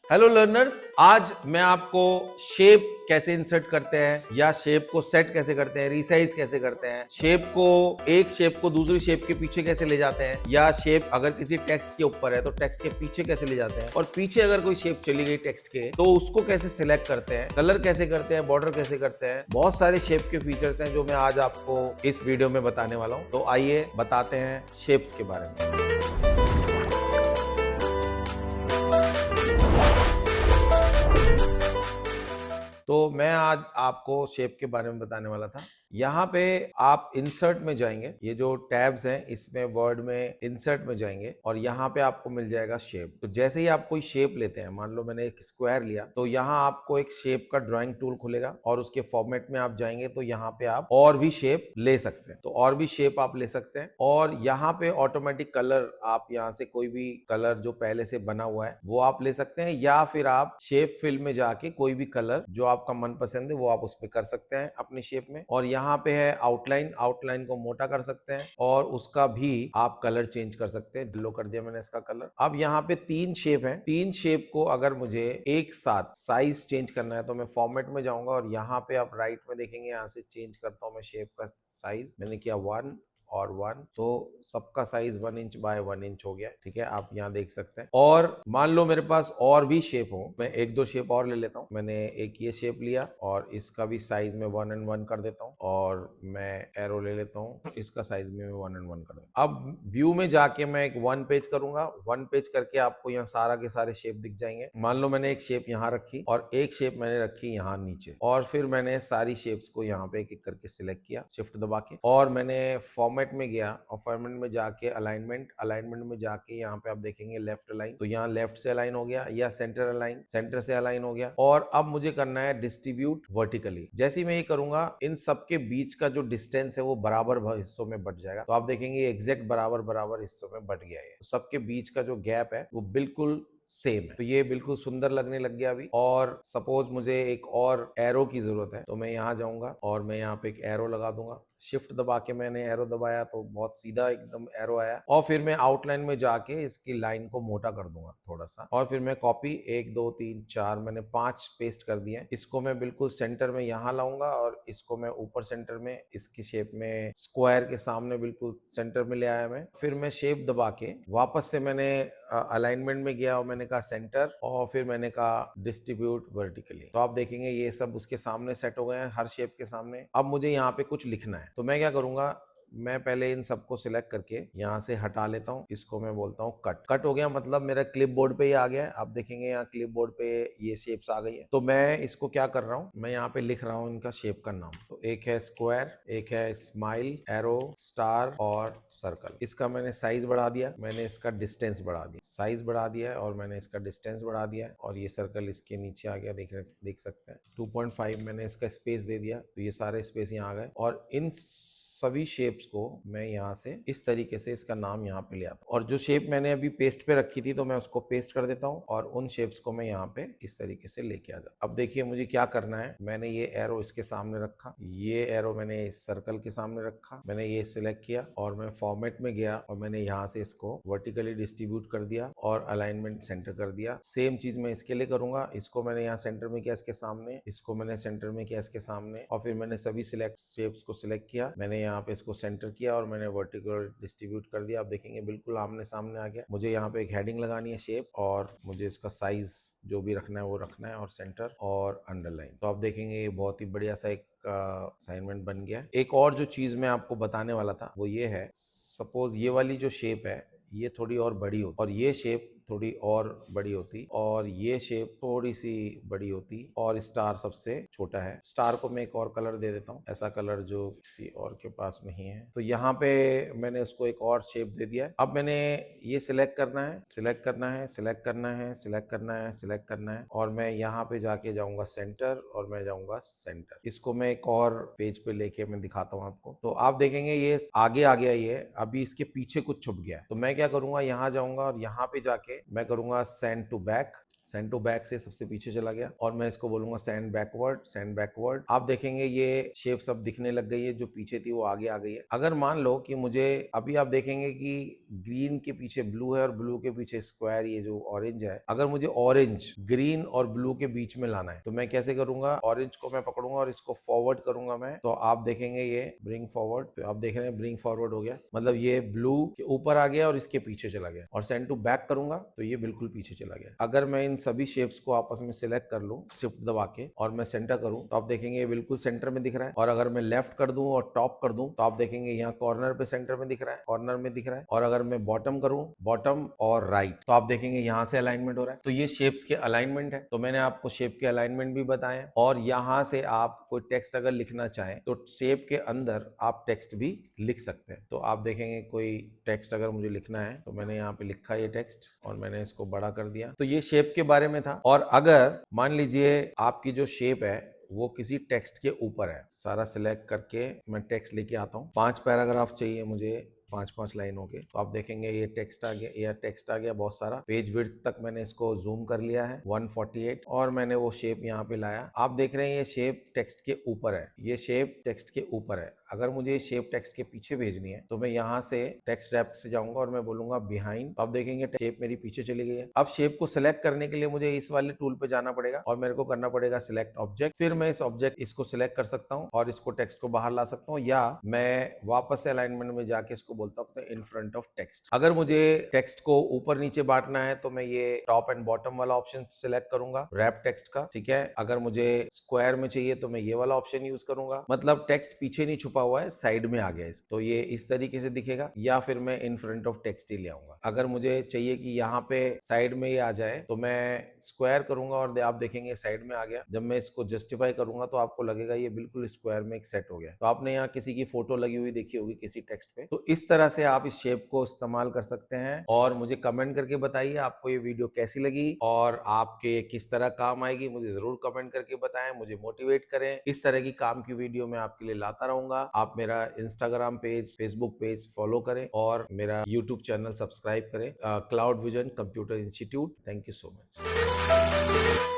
Hello learners, आज मैं आपको शेप कैसे इंसर्ट करते हैं या शेप को सेट कैसे करते हैं, रिसाइज कैसे करते हैं, एक शेप को दूसरी शेप के पीछे कैसे ले जाते हैं, या शेप अगर किसी टेक्स्ट के ऊपर है तो टेक्स्ट के पीछे कैसे ले जाते हैं, और पीछे अगर कोई शेप चली गई टेक्स्ट के तो उसको कैसे सिलेक्ट करते हैं, कलर कैसे करते हैं, बॉर्डर कैसे करते हैं। बहुत सारे शेप के फीचर्स हैं जो मैं आज आपको इस वीडियो में बताने वाला हूं। तो आइए बताते हैं शेप्स के बारे में। तो मैं आज आपको शेप के बारे में बताने वाला था। यहाँ पे आप इंसर्ट में जाएंगे, ये जो टैब्स हैं इसमें वर्ड में इंसर्ट में जाएंगे और यहाँ पे आपको मिल जाएगा शेप। तो जैसे ही आप कोई शेप लेते हैं, मान लो मैंने एक स्क्वायर लिया, तो यहाँ आपको एक शेप का ड्राइंग टूल खुलेगा और उसके फॉर्मेट में आप जाएंगे तो यहाँ पे आप और भी शेप ले सकते हैं। तो और भी शेप आप ले सकते हैं और यहाँ पे ऑटोमेटिक कलर, आप यहाँ से कोई भी कलर जो पहले से बना हुआ है वो आप ले सकते हैं, या फिर आप शेप फिल में जाके कोई भी कलर जो आपका मनपसंद है वो आप उस पर कर सकते हैं अपनी शेप में। और यहाँ पे है आउटलाइन, आउटलाइन को मोटा कर सकते हैं और उसका भी आप कलर चेंज कर सकते हैं। येलो कर दिया मैंने इसका कलर। अब यहाँ पे 3 शेप हैं, 3 शेप को अगर मुझे एक साथ साइज चेंज करना है तो मैं फॉर्मेट में जाऊंगा और यहाँ पे आप राइट में देखेंगे, यहाँ से चेंज करता हूँ मैं शेप का साइज। मैंने किया 1 और 1, तो सबका साइज 1 इंच बाय 1 इंच हो गया। ठीक है, आप यहाँ देख सकते हैं। और मान लो मेरे पास और भी शेप हो, मैं एक दो शेप और ले लेता हूँ। मैंने एक ये शेप लिया और इसका भी साइज में 1 and 1 कर देता हूँ, और मैं एरो ले लेता हूँ, इसका साइज में 1 and 1 कर देता हूँ। अब व्यू में जाके मैं एक 1 पेज करूंगा। 1 पेज करके आपको यहाँ सारा के सारे शेप दिख जाएंगे। मान लो मैंने एक शेप यहाँ रखी और एक शेप मैंने रखी यहाँ नीचे, और फिर मैंने सारी शेप्स को यहाँ पे एक एक करके सिलेक्ट किया शिफ्ट दबा के, और मैंने फॉर्मेट में गया और फॉर्मेट में जाके अलाइनमेंट, अलाइनमेंट में जाके यहाँ पे आप देखेंगे लेफ्ट अलाइन, तो यहाँ लेफ्ट से अलाइन हो गया, या सेंटर अलाइन, सेंटर से अलाइन हो गया। और अब मुझे करना है डिस्ट्रीब्यूट वर्टिकली। जैसे ही मैं ये करूंगा, इन सबके बीच का जो डिस्टेंस है वो बराबर हिस्सों में बट जाएगा। तो आप देखेंगे एग्जैक्ट बराबर बराबर हिस्सों में बट गया है। तो सबके बीच का जो गैप है वो बिल्कुल सेम है। तो ये बिल्कुल सुंदर लगने लग गया अभी। और सपोज मुझे एक और एरो की जरूरत है, तो मैं यहाँ जाऊंगा और मैं यहाँ पे एक एरो लगा दूंगा। शिफ्ट दबा के मैंने एरो दबाया तो बहुत सीधा एकदम एरो आया, और फिर मैं आउटलाइन में जाके इसकी लाइन को मोटा कर दूंगा थोड़ा सा, और फिर मैं कॉपी 1 2 3 4 मैंने 5 पेस्ट कर दिए। इसको मैं बिल्कुल सेंटर में यहाँ लाऊंगा और इसको मैं ऊपर सेंटर में इसकी शेप में स्क्वायर के सामने बिल्कुल सेंटर में ले आया मैं। फिर मैं शेप दबा के वापस से मैंने अलाइनमेंट में गया और मैंने कहा सेंटर, और फिर मैंने कहा डिस्ट्रीब्यूट वर्टिकली। तो आप देखेंगे ये सब उसके सामने सेट हो गए हैं, हर शेप के सामने। अब मुझे यहाँ पे कुछ लिखना है, तो मैं क्या करूंगा, मैं पहले इन सबको सिलेक्ट करके यहाँ से हटा लेता हूँ। इसको मैं बोलता हूँ कट। कट हो गया, मतलब मेरा क्लिप बोर्ड पे ही आ गया है। आप देखेंगे यहाँ क्लिप बोर्ड पे ये शेप्स आ गई है। तो मैं इसको क्या कर रहा हूँ, मैं यहाँ पे लिख रहा हूँ इनका शेप का नाम। तो एक है स्क्वायर, एक है स्माइल, एरो, स्टार और सर्कल। इसका मैंने साइज बढ़ा दिया, मैंने इसका डिस्टेंस बढ़ा दिया, साइज बढ़ा दिया है और मैंने इसका डिस्टेंस बढ़ा दिया है। और ये सर्कल इसके नीचे आ गया, देख सकते हैं 2.5 मैंने इसका स्पेस दे दिया, तो ये सारे स्पेस यहाँ आ गए। और इन सभी शेप्स को मैं यहाँ से इस तरीके से इसका नाम यहाँ पे ले आता हूँ, और जो शेप मैंने अभी पेस्ट पे रखी थी तो मैं उसको पेस्ट कर देता हूँ, और उन शेप्स को मैं यहाँ पे इस तरीके से लेके आ जाता हूँ। अब देखिए मुझे क्या करना है, मैंने ये एरो इसके सामने रखा, ये एरो मैंने इस सर्कल के सामने रखा, मैंने ये सिलेक्ट किया और मैं फॉर्मेट में गया और मैंने यहाँ से इसको वर्टिकली डिस्ट्रीब्यूट कर दिया और अलाइनमेंट सेंटर कर दिया। सेम चीज मैं इसके लिए करूंगा। इसको मैंने यहाँ सेंटर में किया इसके सामने, इसको मैंने सेंटर में किया इसके सामने, और फिर मैंने सभी शेप्स को सिलेक्ट किया, मैंने यहाँ पे इसको सेंटर किया और मैंने वर्टिकल डिस्ट्रीब्यूट कर दिया। आप देखेंगे बिल्कुल आमने सामने आ गया। मुझे यहाँ पे एक हेडिंग लगानी है शेप, और मुझे इसका साइज जो भी रखना है वो रखना है, और सेंटर और अंडरलाइन। तो आप देखेंगे ये बहुत ही बढ़िया सा एक असाइनमेंट बन गया। एक और जो चीज मैं आपको बताने वाला था वो ये है, सपोज ये वाली जो शेप है ये थोड़ी और बड़ी होती, और ये शेप थोड़ी और बड़ी होती, और ये शेप थोड़ी सी बड़ी होती, और स्टार सबसे छोटा है। स्टार को मैं एक और कलर दे देता हूँ, ऐसा कलर जो किसी और के पास नहीं है। तो यहाँ पे मैंने उसको एक और शेप दे दिया है। अब मैंने ये सिलेक्ट करना है, सिलेक्ट करना है, सिलेक्ट करना है, सिलेक्ट करना है, सिलेक्ट करना है, और मैं यहाँ पे जाके जाऊंगा सेंटर, और मैं जाऊंगा सेंटर। इसको मैं एक और पेज पे लेके मैं दिखाता हूँ आपको। तो आप देखेंगे ये आगे आ गया, ये अभी इसके पीछे कुछ छुप गया है। तो मैं क्या करूंगा, यहाँ जाऊंगा और यहाँ पे जाके मैं करूंगा send to back, send to back से सबसे पीछे चला गया और मैं इसको बोलूंगा सेंड बैकवर्ड, सेंड बैकवर्ड। आप देखेंगे ये शेप सब दिखने लग गई है, जो पीछे थी वो आगे आ गई है। अगर मान लो कि मुझे अभी आप देखेंगे कि ग्रीन के पीछे ब्लू है और ब्लू के पीछे स्क्वायर ये जो ऑरेंज है, अगर मुझे ऑरेंज ग्रीन और ब्लू के बीच में लाना है तो मैं कैसे करूंगा, ऑरेंज को मैं पकड़ूंगा और इसको फॉरवर्ड करूंगा मैं, तो आप देखेंगे ये ब्रिंग फॉरवर्ड, तो आप देख रहे हैं ब्रिंग फॉरवर्ड हो गया, मतलब ये ब्लू के ऊपर आ गया और इसके पीछे चला गया। और सेंड टू बैक करूंगा तो ये बिल्कुल पीछे चला गया। अगर मैं इन सभी शेप्स को आपस में सिलेक्ट कर लूं शिफ्ट दबा के और मैं सेंटर करूं तो आप देखेंगे ये बिल्कुल सेंटर में दिख रहा है। और अगर मैं लेफ्ट कर दूं और टॉप कर दूं तो आप देखेंगे यहाँ कॉर्नर पे सेंटर में दिख रहा है, कॉर्नर में दिख रहा है। और अगर मैं बॉटम करूं, बॉटम और राइट, तो आप देखेंगे यहाँ से अलाइनमेंट हो रहा है। तो ये शेप्स के अलाइनमेंट है। तो मैंने आपको शेप के अलाइनमेंट भी बताए हैं। और यहाँ से आप कोई टेक्स्ट अगर लिखना चाहें तो शेप के अंदर आप टेक्स्ट भी लिख सकते हैं। तो आप देखेंगे कोई टेक्स्ट अगर मुझे लिखना है तो मैंने यहाँ पे लिखा ये टेक्स्ट और मैंने इसको बड़ा कर दिया। तो ये शेप के बारे में था। और अगर मान लीजिए आपकी जो शेप है वो किसी टेक्स्ट के ऊपर है, सारा सिलेक्ट करके मैं टेक्स्ट लेके आता हूँ, 5 पैराग्राफ चाहिए मुझे 5-5 लाइनों के, तो आप देखेंगे ये टेक्स्ट आ गया, ये टेक्स्ट आ गया बहुत सारा। पेज विड्थ तक मैंने इसको जूम कर लिया है 148 और मैंने वो शेप यहाँ पे लाया। आप देख रहे हैं ये शेप टेक्स्ट के ऊपर है, ये शेप टेक्स्ट के ऊपर है। अगर मुझे ये शेप टेक्स्ट के पीछे भेजनी है तो मैं यहाँ से टेक्स्ट रैप से जाऊंगा और मैं बोलूंगा बिहाइंड, तो आप देखेंगे शेप मेरी पीछे चली गई है। अब शेप को सिलेक्ट करने के लिए मुझे इस वाले टूल पे जाना पड़ेगा और मेरे को करना पड़ेगा सिलेक्ट ऑब्जेक्ट। फिर मैं इस ऑब्जेक्ट इसको सिलेक्ट कर सकता हूँ और इसको टेक्स्ट को बाहर ला सकता हूँ, या मैं वापस से अलाइनमेंट में जाके इसको बोलता हूँ इन फ्रंट ऑफ टेक्स्ट। अगर मुझे टेक्स्ट को ऊपर नीचे बांटना है तो मैं ये टॉप एंड बॉटम वाला ऑप्शन सिलेक्ट करूंगा रैप टेक्स्ट का, ठीक है। अगर मुझे स्क्वायर में चाहिए तो मैं ये वाला ऑप्शन यूज करूंगा, मतलब टेक्स्ट पीछे नहीं छुपा हुआ है, साइड में आ गया तो ये इस तरीके से दिखेगा। या फिर मैं इन फ्रंट ऑफ टेक्स्ट ही ले आऊंगा। अगर मुझे चाहिए कि यहाँ पे साइड में ही आ जाए तो मैं स्क्वायर करूंगा और आप देखेंगे साइड में आ गया। जब मैं इसको जस्टिफाई करूंगा तो आपको लगेगा ये बिल्कुल स्क्वायर में एक सेट हो गया। तो आपने यहाँ किसी की फोटो लगी हुई देखी होगी किसी टेक्स्ट पे, तो इस तरह से आप इस शेप को इस्तेमाल कर सकते हैं। और मुझे कमेंट करके बताइए आपको ये वीडियो कैसी लगी और आपके किस तरह काम आएगी, मुझे जरूर कमेंट करके बताएं, मुझे मोटिवेट करें। इस तरह की काम की वीडियो मैं आपके लिए लाता रहूंगा। आप मेरा Instagram page, Facebook page follow करें और मेरा यूट्यूब चैनल सब्सक्राइब करें, cloud vision computer institute. Thank you so much.